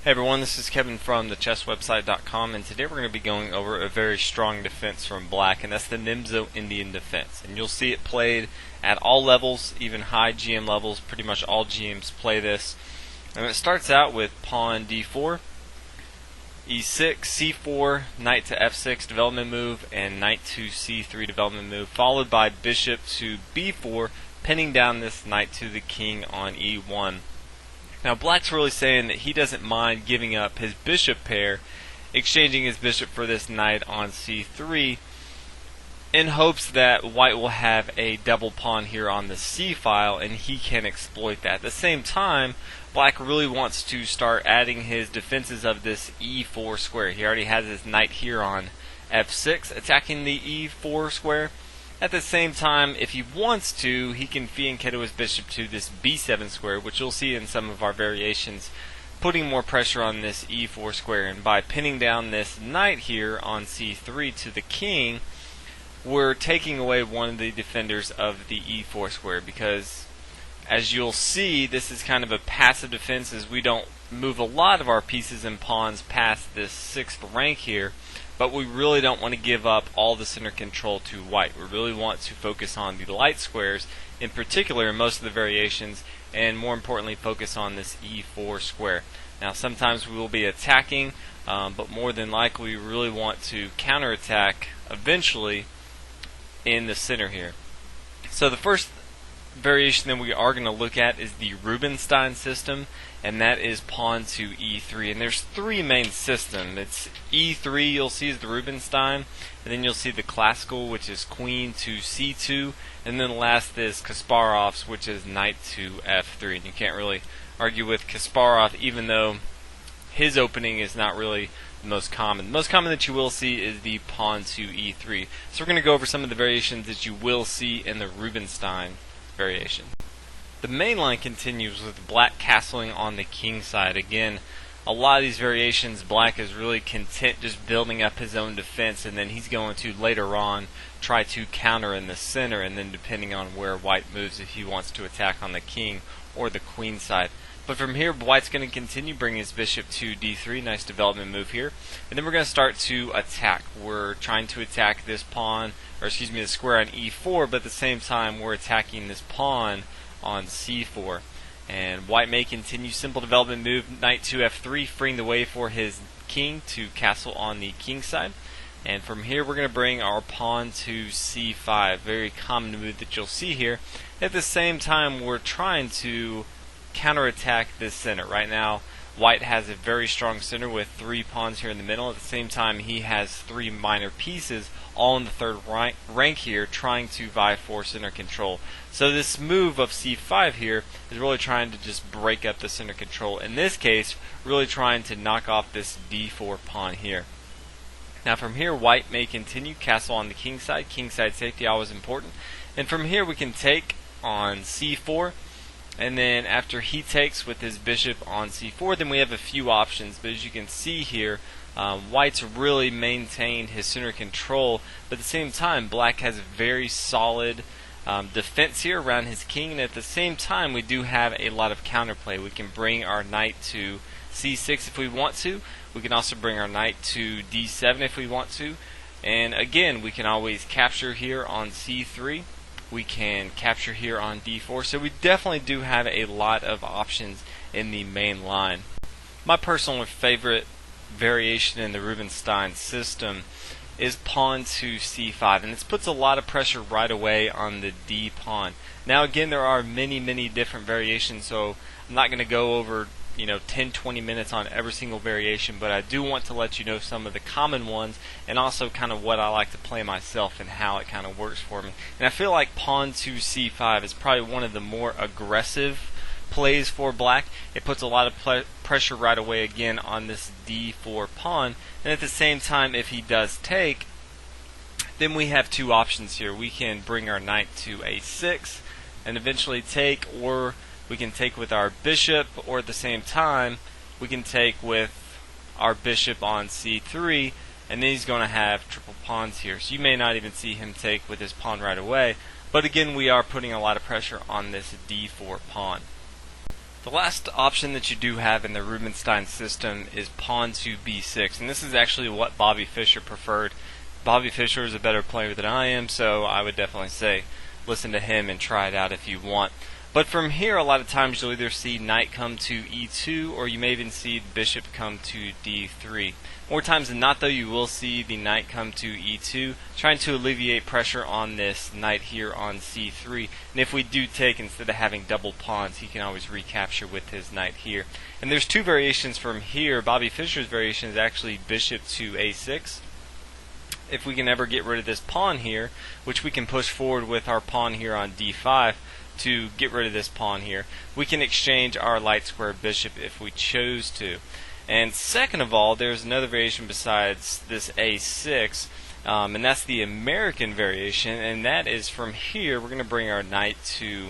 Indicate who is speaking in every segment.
Speaker 1: Hey everyone, this is Kevin from thechesswebsite.com, and today we're going to be going over a very strong defense from black, and that's the Nimzo Indian Defense. And you'll see it played at all levels, even high GM levels. Pretty much all GMs play this. And it starts out with pawn d4, e6, c4, knight to f6 development move, and knight to c3 development move, followed by bishop to b4, pinning down this knight to the king on e1. Now black's really saying that he doesn't mind giving up his bishop pair, exchanging his bishop for this knight on c3, in hopes that white will have a double pawn here on the c file and he can exploit that. At the same time, black really wants to start adding his defenses of this e4 square. He already has his knight here on f6 attacking the e4 square. At the same time, if he wants to, he can fianchetto his bishop to this b7 square, which you'll see in some of our variations, putting more pressure on this e4 square. And by pinning down this knight here on c3 to the king, we're taking away one of the defenders of the e4 square, because as you'll see, this is kind of a passive defense, as we don't move a lot of our pieces and pawns past this 6th rank here. But we really don't want to give up all the center control to white. We really want to focus on the light squares, in particular in most of the variations, and more importantly focus on this e4 square. Now sometimes we will be attacking, but more than likely we really want to counterattack eventually in the center here. So the first variation that we are going to look at is the Rubinstein system, and that is pawn to e3. And there's three main systems. It's e3, you'll see, is the Rubinstein, and then you'll see the classical, which is queen to c2, and then the last is Kasparov's, which is knight to f3. And you can't really argue with Kasparov, even though his opening is not really the most common. The most common that you will see is the pawn to e3. So we're going to go over some of the variations that you will see in the Rubinstein variation. The main line continues with black castling on the king side. Again, a lot of these variations, black is really content just building up his own defense, and then he's going to later on try to counter in the center, and then depending on where white moves, if he wants to attack on the king or the queen side. But from here, white's going to continue bringing his bishop to d3, nice development move here, and then we're going to start to attack. We're trying to attack this pawn, or excuse me, the square on e4, but at the same time we're attacking this pawn on c4. And white may continue simple development move, knight to f3, freeing the way for his king to castle on the king side. And from here we're going to bring our pawn to c5, very common move that you'll see here. At the same time, we're trying to counterattack this center. Right now white has a very strong center with 3 pawns here in the middle. At the same time, he has 3 minor pieces all in the 3rd rank here, trying to vie for center control. So this move of c5 here is really trying to just break up the center control. In this case, really trying to knock off this d4 pawn here. Now from here, white may continue castle on the king side. King side safety always important. And from here we can take on c4. And then after he takes with his bishop on c4, then we have a few options. But as you can see here, white's really maintained his center control, but at the same time black has a very solid defense here around his king, and at the same time we do have a lot of counterplay. We can bring our knight to c6 if we want to. We can also bring our knight to d7 if we want to, and again we can always capture here on c3. We can capture here on d4, so we definitely do have a lot of options in the main line. My personal favorite variation in the Rubinstein system is pawn to c5, and this puts a lot of pressure right away on the d pawn. Now again, there are many different variations, so I'm not going to go over 10-20 minutes on every single variation, but I do want to let you know some of the common ones, and also kind of what I like to play myself and how it kind of works for me. And I feel like pawn to c5 is probably one of the more aggressive plays for black. It puts a lot of pressure right away again on this d4 pawn, and at the same time, if he does take, then we have 2 options here. We can bring our knight to a6 and eventually take, or we can take with our bishop, or at the same time we can take with our bishop on c3, and then he's going to have triple pawns here. So you may not even see him take with his pawn right away, but again we are putting a lot of pressure on this d4 pawn. The last option that you do have in the Rubinstein system is pawn to b6, and this is actually what Bobby Fischer preferred. Bobby Fischer is a better player than I am, so I would definitely say listen to him and try it out if you want. But from here, a lot of times you'll either see knight come to e2, or you may even see bishop come to d3. More times than not, though, you will see the knight come to e2, trying to alleviate pressure on this knight here on c3. And if we do take, instead of having double pawns, he can always recapture with his knight here. And there's two variations from here. Bobby Fischer's variation is actually bishop to a6. If we can ever get rid of this pawn here, which we can push forward with our pawn here on d5, to get rid of this pawn here, we can exchange our light square bishop if we chose to. And second of all, there's another variation besides this a6, and that's the American variation, and that is from here we're going to bring our knight to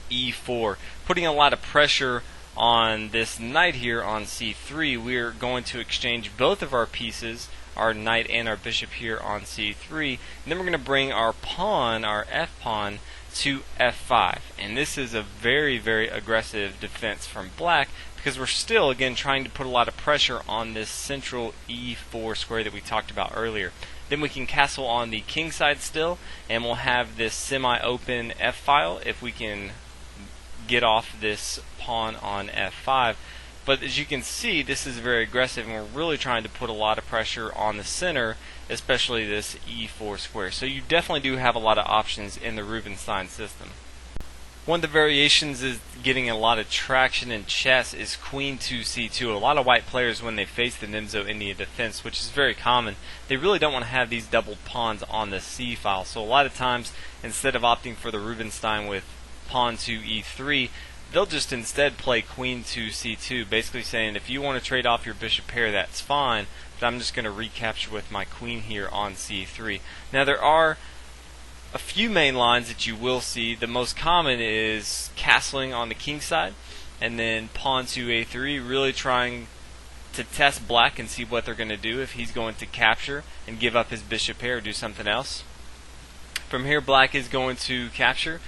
Speaker 1: e4, putting a lot of pressure on this knight here on c3. We're going to exchange both of our pieces, our knight and our bishop here on c3, and then we're going to bring our pawn, our f-pawn, to f5. And this is a very, very aggressive defense from black, because we're still, again, trying to put a lot of pressure on this central e4 square that we talked about earlier. Then we can castle on the king side still, and we'll have this semi-open f-file if we can get off this pawn on f5. But as you can see, this is very aggressive, and we're really trying to put a lot of pressure on the center, especially this e4 square. So you definitely do have a lot of options in the Rubinstein system. One of the variations is getting a lot of traction in chess is queen to c2. A lot of white players, when they face the Nimzo Indian Defense, which is very common, they really don't want to have these doubled pawns on the c file. So a lot of times, instead of opting for the Rubinstein with pawn to e3, they'll just instead play queen to c2, basically saying if you want to trade off your bishop pair, that's fine, but I'm just going to recapture with my queen here on c3. Now there are a few main lines that you will see. The most common is castling on the king side, and then pawn to a3, really trying to test black and see what they're going to do, if he's going to capture and give up his bishop pair or do something else. From here, black is going to capture.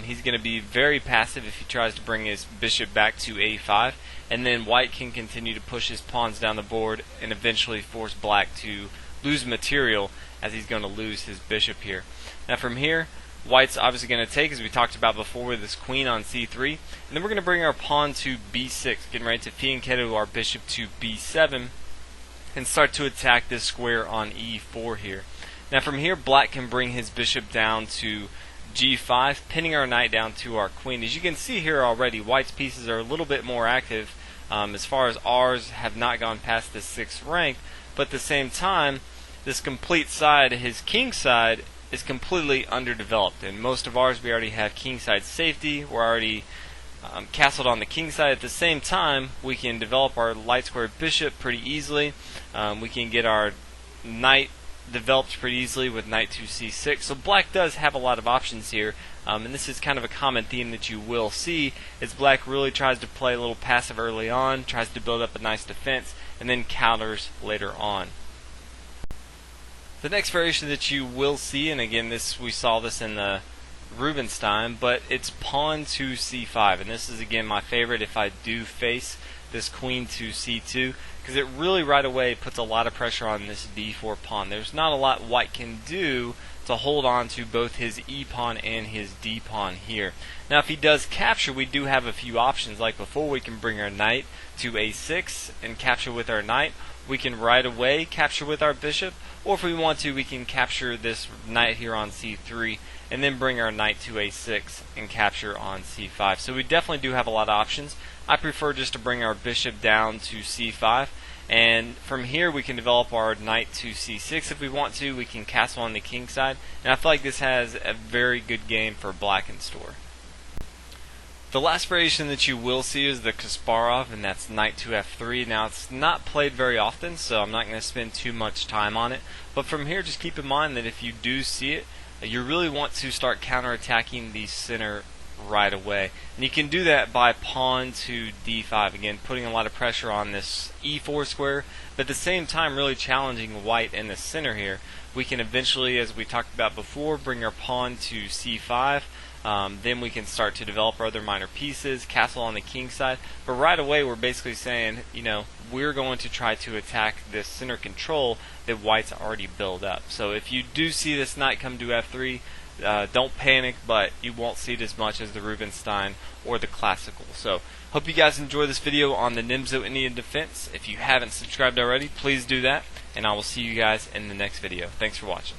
Speaker 1: He's going to be very passive if he tries to bring his bishop back to a5, and then white can continue to push his pawns down the board and eventually force black to lose material, as he's going to lose his bishop here. Now from here, white's obviously going to take, as we talked about before, with this queen on c3, and then we're going to bring our pawn to b6, getting ready to fianchetto our bishop to b7 and start to attack this square on e4 here. Now from here, black can bring his bishop down to g5, pinning our knight down to our queen. As you can see here already, white's pieces are a little bit more active, as far as ours have not gone past the 6th rank, but at the same time, this complete side, his king side, is completely underdeveloped, and most of ours we already have king side safety. We're already castled on the king side. At the same time, we can develop our light square bishop pretty easily. We can get our knight developed pretty easily with knight to c6. So black does have a lot of options here, and this is kind of a common theme that you will see, is black really tries to play a little passive early on, tries to build up a nice defense, and then counters later on. The next variation that you will see, and again we saw this in the Rubinstein, but it's pawn to c5, and this is again my favorite if I do face this queen to c2, because it really right away puts a lot of pressure on this d4 pawn. There's not a lot white can do to hold on to both his e pawn and his d pawn here. Now if he does capture, we do have a few options. Like before, we can bring our knight to a6 and capture with our knight. We can right away capture with our bishop, or if we want to, we can capture this knight here on c3 and then bring our knight to a6 and capture on c5. So we definitely do have a lot of options. I prefer just to bring our bishop down to c5, and from here we can develop our knight to c6 if we want to. We can castle on the king side, and I feel like this has a very good game for black in store. The last variation that you will see is the Kasparov, and that's knight to f3. Now it's not played very often, so I'm not going to spend too much time on it, but from here just keep in mind that if you do see it, you really want to start counterattacking the center right away. And you can do that by pawn to d5, again putting a lot of pressure on this e4 square, but at the same time really challenging white in the center here. We can eventually, as we talked about before, bring our pawn to c5, Then we can start to develop our other minor pieces, castle on the king side. But right away we're basically saying, we're going to try to attack this center control that white's already built up. So if you do see this knight come to f3, don't panic, but you won't see it as much as the Rubinstein or the classical. So hope you guys enjoy this video on the Nimzo Indian Defense. If you haven't subscribed already, please do that, and I will see you guys in the next video. Thanks for watching.